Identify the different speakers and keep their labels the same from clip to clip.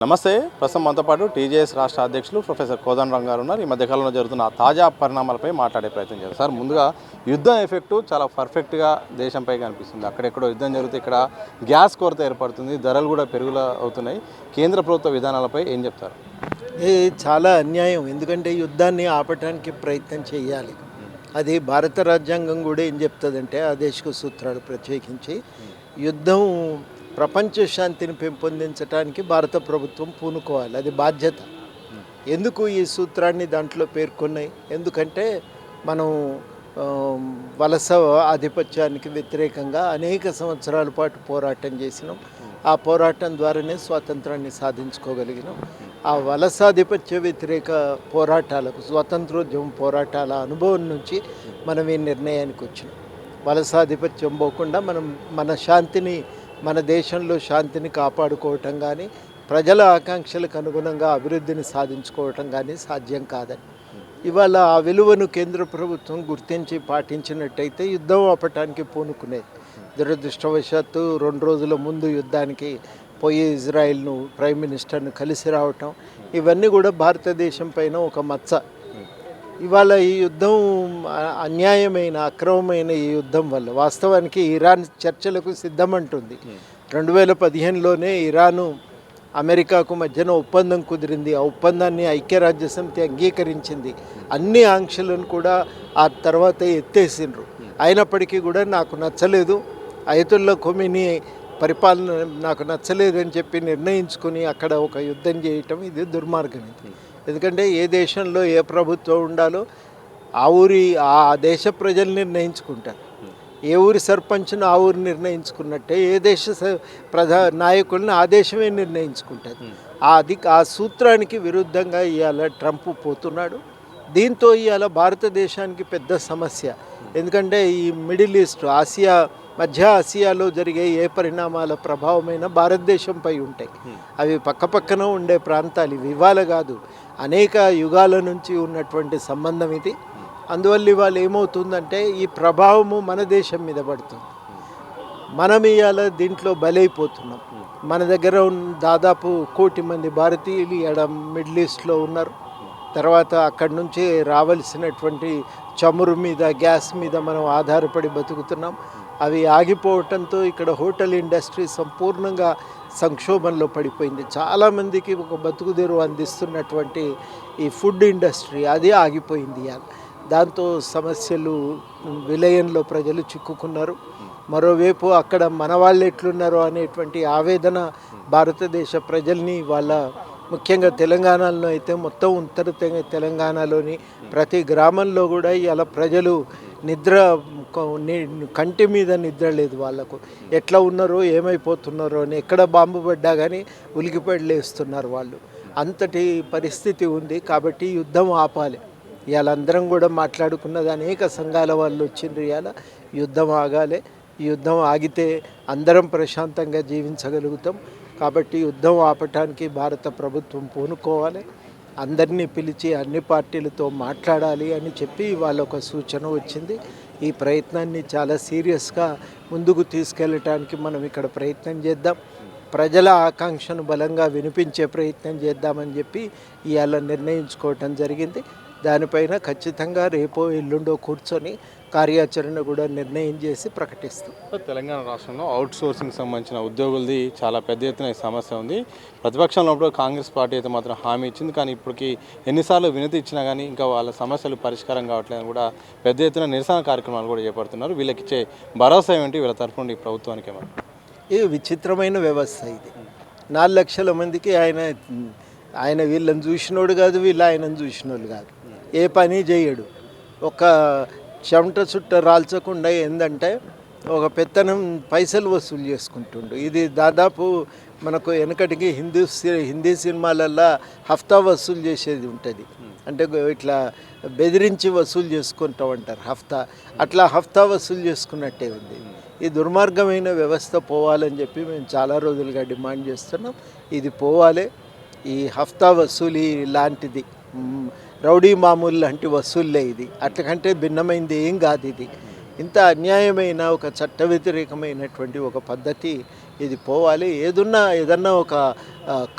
Speaker 1: నమస్తే. ప్రస్తుతం మనతో పాటు టీజేఎస్ రాష్ట్ర అధ్యక్షులు ప్రొఫెసర్ కోదండరాం గారు ఉన్నారు. ఈ మధ్యకాలంలో జరుగుతున్న తాజా పరిణామాలపై మాట్లాడే ప్రయత్నం చేస్తారు. సార్, ముందుగా యుద్ధం ఎఫెక్టు చాలా పర్ఫెక్ట్గా దేశంపై కనిపిస్తుంది. అక్కడెక్కడో యుద్ధం జరిగితే ఇక్కడ గ్యాస్ కొరత ఏర్పడుతుంది, ధరలు కూడా పెరుగులా అవుతున్నాయి. కేంద్ర ప్రభుత్వ విధానాలపై ఏం చెప్తారు?
Speaker 2: ఇది చాలా అన్యాయం. ఎందుకంటే యుద్ధాన్ని ఆపటానికి ప్రయత్నం చేయాలి. అది భారత రాజ్యాంగం కూడా ఏం చెప్తుందంటే ఆదేశిక సూత్రాలు ప్రత్యేకించి యుద్ధం ప్రపంచ శాంతిని పెంపొందించడానికి భారత ప్రభుత్వం పూనుకోవాలి. అది బాధ్యత. ఎందుకు ఈ సూత్రాన్ని దాంట్లో పేర్కొన్నాయి? ఎందుకంటే మనం వలస ఆధిపత్యానికి వ్యతిరేకంగా అనేక సంవత్సరాల పాటు పోరాటం చేసినాం. ఆ పోరాటం ద్వారానే స్వాతంత్రాన్ని సాధించుకోగలిగినాం. ఆ వలసాధిపత్య వ్యతిరేక పోరాటాలకు, స్వాతంత్రోద్యమ పోరాటాల అనుభవం నుంచి మనం ఈ నిర్ణయానికి వచ్చినాం. వలసాధిపత్యం పోకుండా మనం మన శాంతిని, మన దేశంలో శాంతిని కాపాడుకోవటం కానీ, ప్రజల ఆకాంక్షలకు అనుగుణంగా అభివృద్ధిని సాధించుకోవటం కానీ సాధ్యం కాదని ఇవాళ ఆ విలువను కేంద్ర ప్రభుత్వం గుర్తించి పాటించినట్టయితే యుద్ధం ఆపటానికి పూనుకునేది. దురదృష్టవశాత్తు 2 రోజుల ముందు యుద్ధానికి పోయి ఇజ్రాయెల్ను ప్రైమ్ మినిస్టర్ను కలిసి రావటం, ఇవన్నీ కూడా భారతదేశం పైన ఒక మచ్చ. ఇవాళ ఈ యుద్ధం అన్యాయమైన, అక్రమమైన ఈ యుద్ధం వల్ల వాస్తవానికి ఇరాన్ చర్చలకు సిద్ధమంటుంది. 2015లోనే ఇరాను అమెరికాకు మధ్యన ఒప్పందం కుదిరింది. ఆ ఒప్పందాన్ని ఐక్యరాజ్యసమితి అంగీకరించింది. అన్ని ఆంక్షలను కూడా ఆ తర్వాత ఎత్తేసిండ్రు. అయినప్పటికీ కూడా నాకు నచ్చలేదు, అయతుల్లా ఖొమేనీ పరిపాలన నాకు నచ్చలేదని చెప్పి నిర్ణయించుకుని అక్కడ ఒక యుద్ధం చేయటం ఇది దుర్మార్గం. ఎందుకంటే ఏ దేశంలో ఏ ప్రభుత్వం ఉండాలో ఆ దేశ ప్రజలు నిర్ణయించుకుంటారు. ఏ ఊరి సర్పంచ్ను ఆ ఊరు నిర్ణయించుకున్నట్టే ఏ దేశ నాయకులను ఆ దేశమే నిర్ణయించుకుంటారు. ఆ సూత్రానికి విరుద్ధంగా ఇవాళ ట్రంప్ పోతున్నాడు. దీంతో ఇవాళ భారతదేశానికి పెద్ద సమస్య. ఎందుకంటే ఈ మిడిల్ ఈస్ట్, మధ్య ఆసియాలో జరిగే ఏ పరిణామాల ప్రభావమైన భారతదేశంపై ఉంటాయి. అవి పక్కపక్కన ఉండే ప్రాంతాలు. ఇవి ఇవాళ కాదు, అనేక యుగాల నుంచి ఉన్నటువంటి సంబంధం ఇది. అందువల్ల ఇవాళ ఏమవుతుందంటే ఈ ప్రభావము మన దేశం మీద పడుతుంది. మనం ఇవాళ దీంట్లో బలైపోతున్నాం. మన దగ్గర దాదాపు 1 కోటి మంది భారతీయులు మిడిల్ ఈస్ట్లో ఉన్నారు. తర్వాత అక్కడి నుంచి రావాల్సినటువంటి చమురు మీద, గ్యాస్ మీద మనం ఆధారపడి బతుకుతున్నాం. అవి ఆగిపోవటంతో ఇక్కడ హోటల్ ఇండస్ట్రీ సంపూర్ణంగా సంక్షోభంలో పడిపోయింది. చాలామందికి ఒక బతుకుదెరువు అందిస్తున్నటువంటి ఈ ఫుడ్ ఇండస్ట్రీ అది ఆగిపోయింది. దాంతో సమస్యలు, విలయంలో ప్రజలు చిక్కుకున్నారు. మరోవైపు అక్కడ మన వాళ్ళు ఎట్లున్నారో అనేటువంటి ఆవేదన భారతదేశ ప్రజల్ని ముఖ్యంగా తెలంగాణలో అయితే మొత్తం ఉత్తర తెలంగాణలోని ప్రతి గ్రామంలో కూడా ఇలా ప్రజలు కంటి మీద నిద్ర లేదు. వాళ్ళకు ఎట్లా ఉన్నారో, ఏమైపోతున్నారో అని, ఎక్కడ బాంబు పడ్డా కానీ ఉలికిపడలేస్తున్నారు వాళ్ళు. అంతటి పరిస్థితి ఉంది. కాబట్టి యుద్ధం ఆపాలి. ఇవాళ అందరం కూడా మాట్లాడుకున్నది, అనేక సంఘాల వాళ్ళు వచ్చిండ్రు. ఇవాళ యుద్ధం ఆగాలి. ఈ యుద్ధం ఆగితే అందరం ప్రశాంతంగా జీవించగలుగుతాం. కాబట్టి యుద్ధం ఆపటానికి భారత ప్రభుత్వం పూనుకోవాలి. అందరినీ పిలిచి అన్ని పార్టీలతో మాట్లాడాలి అని చెప్పి ఇవాళ ఒక సూచన వచ్చింది. ఈ ప్రయత్నాన్ని చాలా సీరియస్గా ముందుకు తీసుకెళ్ళటానికి మనం ఇక్కడ ప్రయత్నం చేద్దాం. ప్రజల ఆకాంక్షను బలంగా వినిపించే ప్రయత్నం చేద్దామని చెప్పి ఇవాళ నిర్ణయించుకోవటం జరిగింది. దానిపైన ఖచ్చితంగా రేపో ఎల్లుండో కూర్చొని కార్యాచరణ కూడా నిర్ణయం చేసి ప్రకటిస్తాం.
Speaker 1: తెలంగాణ రాష్ట్రంలో అవుట్ సోర్సింగ్ సంబంధించిన ఉద్యోగులది చాలా పెద్ద ఎత్తున సమస్య ఉంది. ప్రతిపక్షంలో కాంగ్రెస్ పార్టీ అయితే మాత్రం హామీ ఇచ్చింది. కానీ ఇప్పటికి ఎన్నిసార్లు వినతి ఇచ్చినా కానీ ఇంకా వాళ్ళ సమస్యలు పరిష్కారం కావట్లేదని కూడా పెద్ద ఎత్తున నిరసన కార్యక్రమాలు కూడా చేపడుతున్నారు. వీళ్ళకి ఇచ్చే భరోసా ఏమిటి వీళ్ళ తరఫు నుండి ప్రభుత్వానికి?
Speaker 2: ఇది విచిత్రమైన వ్యవస్థ. ఇది 4 లక్షల మందికి ఆయన వీళ్ళని చూసినోడు కాదు, వీళ్ళు ఆయనను చూసినోళ్ళు కాదు. ఏ పని చేయడు. ఒక చెమట చుట్ట రాల్చకుండా ఏంటంటే ఒక పెత్తనం పైసలు వసూలు చేసుకుంటుండు. ఇది దాదాపు మనకు వెనకటికి హిందీ సినిమాలల్లో హఫ్తా వసూలు చేసేది ఉంటుంది. అంటే ఇట్లా బెదిరించి వసూలు చేసుకుంటూ ఉంటారు హఫ్తా. అట్లా హఫ్తా వసూలు చేసుకున్నట్టే ఉంది. ఈ దుర్మార్గమైన వ్యవస్థ పోవాలని చెప్పి మేము చాలా రోజులుగా డిమాండ్ చేస్తున్నాం. ఇది పోవాలి. ఈ హఫ్తా వసూలి లాంటిది, రౌడీ మామూలు లాంటి వసూళ్ళే ఇది. అట్లకంటే భిన్నమైంది ఏం కాదు ఇది. ఇంత అన్యాయమైన, ఒక చట్ట వ్యతిరేకమైనటువంటి ఒక పద్ధతి ఇది పోవాలి. ఏదన్నా ఒక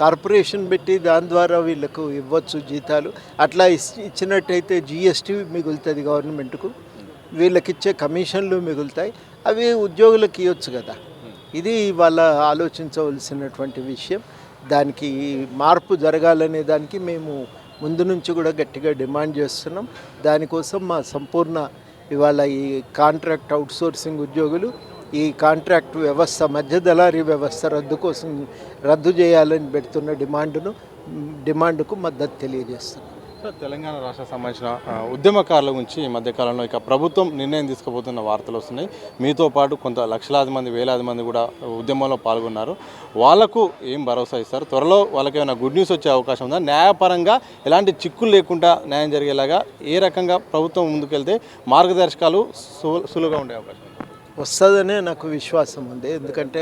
Speaker 2: కార్పొరేషన్ పెట్టి దాని ద్వారా వీళ్ళకు ఇవ్వచ్చు జీతాలు. అట్లా ఇచ్చినట్టయితే జిఎస్టీ మిగులుతుంది గవర్నమెంట్కు, వీళ్ళకిచ్చే కమిషన్లు మిగులుతాయి, అవి ఉద్యోగులకు ఇవ్వచ్చు కదా. ఇది వాళ్ళ ఆలోచించవలసినటువంటి విషయం. దానికి మార్పు జరగాలనే దానికి మేము ముందు నుంచి కూడా గట్టిగా డిమాండ్ చేస్తున్నాం. దానికోసం మా సంపూర్ణ ఇవాళ ఈ కాంట్రాక్ట్ అవుట్సోర్సింగ్ ఉద్యోగులు ఈ కాంట్రాక్ట్ వ్యవస్థ మధ్య దళారీ వ్యవస్థ రద్దు చేయాలని పెడుతున్న డిమాండ్కు మద్దతు తెలియజేస్తున్నాం.
Speaker 1: సార్, తెలంగాణ రాష్ట్ర సంబంధించిన ఉద్యమకారుల గురించి ఈ మధ్యకాలంలో ఇక ప్రభుత్వం నిర్ణయం తీసుకుపోతున్న వార్తలు వస్తున్నాయి. మీతో పాటు కొంత లక్షలాది మంది వేలాది మంది కూడా ఉద్యమంలో పాల్గొన్నారు. వాళ్లకు ఏం భరోసా ఇస్తారు? త్వరలో వాళ్ళకి ఏమైనా గుడ్ న్యూస్ వచ్చే అవకాశం ఉందా? న్యాయపరంగా ఎలాంటి చిక్కులు లేకుండా న్యాయం జరిగేలాగా ఏ రకంగా ప్రభుత్వం ముందుకెళ్తే మార్గదర్శకాలు సులువుగా ఉండే అవకాశం
Speaker 2: వస్తుందనే నాకు విశ్వాసం ఉంది. ఎందుకంటే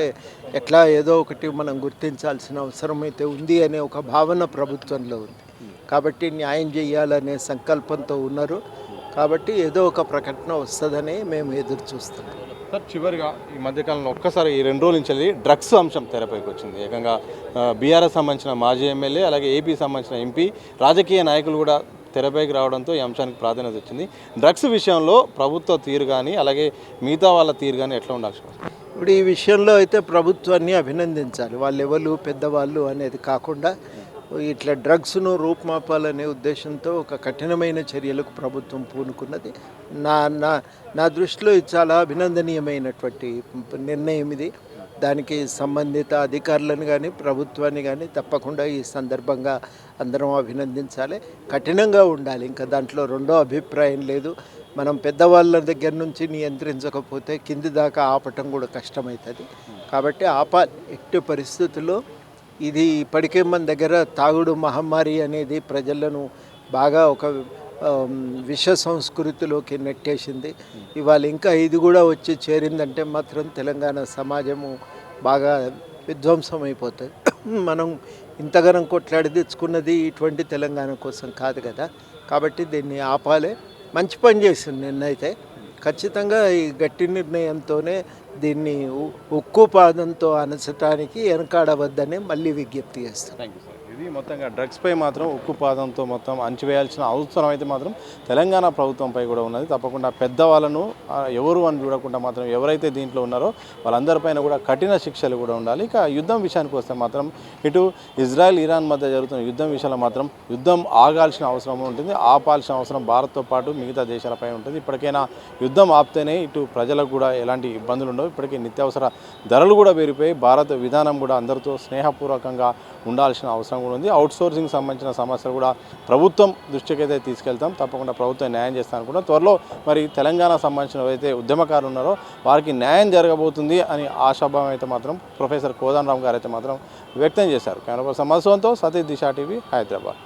Speaker 2: ఎట్లా ఏదో ఒకటి మనం గుర్తించాల్సిన అవసరం అయితే ఉంది అనే ఒక భావన ప్రభుత్వంలో ఉంది. కాబట్టి న్యాయం చేయాలనే సంకల్పంతో ఉన్నారు. కాబట్టి ఏదో ఒక ప్రకటన వస్తుందని మేము ఎదురు చూస్తున్నాం.
Speaker 1: సార్, చివరిగా ఈ మధ్యకాలంలో ఒక్కసారి ఈ 2 రోజుల నుంచి వెళ్ళి డ్రగ్స్ అంశం తెరపైకి వచ్చింది. ఏకంగా బీఆర్ఎస్ సంబంధించిన మాజీ ఎమ్మెల్యే, అలాగే ఏపీ సంబంధించిన ఎంపీ, రాజకీయ నాయకులు కూడా తెరపైకి రావడంతో ఈ అంశానికి ప్రాధాన్యత వచ్చింది. డ్రగ్స్ విషయంలో ప్రభుత్వ తీరు కానీ అలాగే మిగతా వాళ్ళ తీరు కానీ ఎట్లా ఉండాల్సి వస్తుంది?
Speaker 2: ఇప్పుడు ఈ విషయంలో అయితే ప్రభుత్వాన్ని అభినందించాలి. వాళ్ళు ఎవరు పెద్దవాళ్ళు అనేది కాకుండా ఇట్లా డ్రగ్స్ను రూపుమాపాలనే ఉద్దేశంతో ఒక కఠినమైన చర్యలకు ప్రభుత్వం పూనుకున్నది. నా నా నా దృష్టిలో ఇది చాలా అభినందనీయమైనటువంటి నిర్ణయం ఇది. దానికి సంబంధిత అధికారులను కానీ ప్రభుత్వాన్ని కానీ తప్పకుండా ఈ సందర్భంగా అందరం అభినందించాలి. కఠినంగా ఉండాలి, ఇంకా దాంట్లో రెండో అభిప్రాయం లేదు. మనం పెద్దవాళ్ళ దగ్గర నుంచి నియంత్రించకపోతే కింది దాకా ఆపటం కూడా కష్టమవుతుంది. కాబట్టి ఎట్టి పరిస్థితుల్లో ఇది ఇప్పటికే మన దగ్గర తాగుడు మహమ్మారి అనేది ప్రజలను బాగా ఒక విష సంస్కృతిలోకి నెట్టేసింది. ఇవాళ ఇంకా ఇది కూడా వచ్చి చేరిందంటే మాత్రం తెలంగాణ సమాజము బాగా విధ్వంసం అయిపోతుంది. మనం ఇంతగానం కొట్లాడి తెచ్చుకున్నది ఇటువంటి తెలంగాణ కోసం కాదు కదా. కాబట్టి దీన్ని ఆపాలి. మంచి పని చేసింది నిన్నైతే. ఖచ్చితంగా ఈ గట్టి నిర్ణయంతోనే దీన్ని ఉక్కు పాదంతో అనచటానికి వెనకాడవద్దని మళ్ళీ విజ్ఞప్తి చేస్తాను.
Speaker 1: Thank you sir. ఇది మొత్తంగా డ్రగ్స్పై మాత్రం ఉక్కు పాదంతో మొత్తం అణచివేయాల్సిన అవసరం అయితే మాత్రం తెలంగాణ ప్రభుత్వంపై కూడా ఉన్నది. తప్పకుండా పెద్దవాళ్ళను ఎవరు అని చూడకుండా మాత్రం ఎవరైతే దీంట్లో ఉన్నారో వాళ్ళందరిపైన కూడా కఠిన శిక్షలు కూడా ఉండాలి. ఇక యుద్ధం విషయానికి వస్తే మాత్రం ఇటు ఇజ్రాయెల్ ఇరాన్ మధ్య జరుగుతున్న యుద్ధం విషయంలో మాత్రం యుద్ధం ఆగాల్సిన అవసరం ఉంటుంది, ఆపాల్సిన అవసరం భారత్తో పాటు మిగతా దేశాలపై ఉంటుంది. ఇప్పటికైనా యుద్ధం ఆపితేనే ఇటు ప్రజలకు కూడా ఎలాంటి ఇబ్బందులు ఉండవు. ఇప్పటికే నిత్యావసర ధరలు కూడా పెరిగిపోయి భారత విధానం కూడా అందరితో స్నేహపూర్వకంగా ఉండాల్సిన అవసరం కూడా ఉంది. అవుట్సోర్సింగ్ సంబంధించిన సమస్యలు కూడా ప్రభుత్వం దృష్టికి అయితే తీసుకెళ్తాం. తప్పకుండా ప్రభుత్వం న్యాయం చేస్తాను కూడా. త్వరలో మరి తెలంగాణ సంబంధించిన ఎవరైతే ఉద్యమకారులు ఉన్నారో వారికి న్యాయం జరగబోతుంది అని ఆశాభావం అయితే మాత్రం ప్రొఫెసర్ కోదండరామ్ గారు అయితే మాత్రం వ్యక్తం చేశారు. కెమెరా పర్సన్ మధుసూదన్తో సతీష్, దిశ టీవీ, హైదరాబాద్.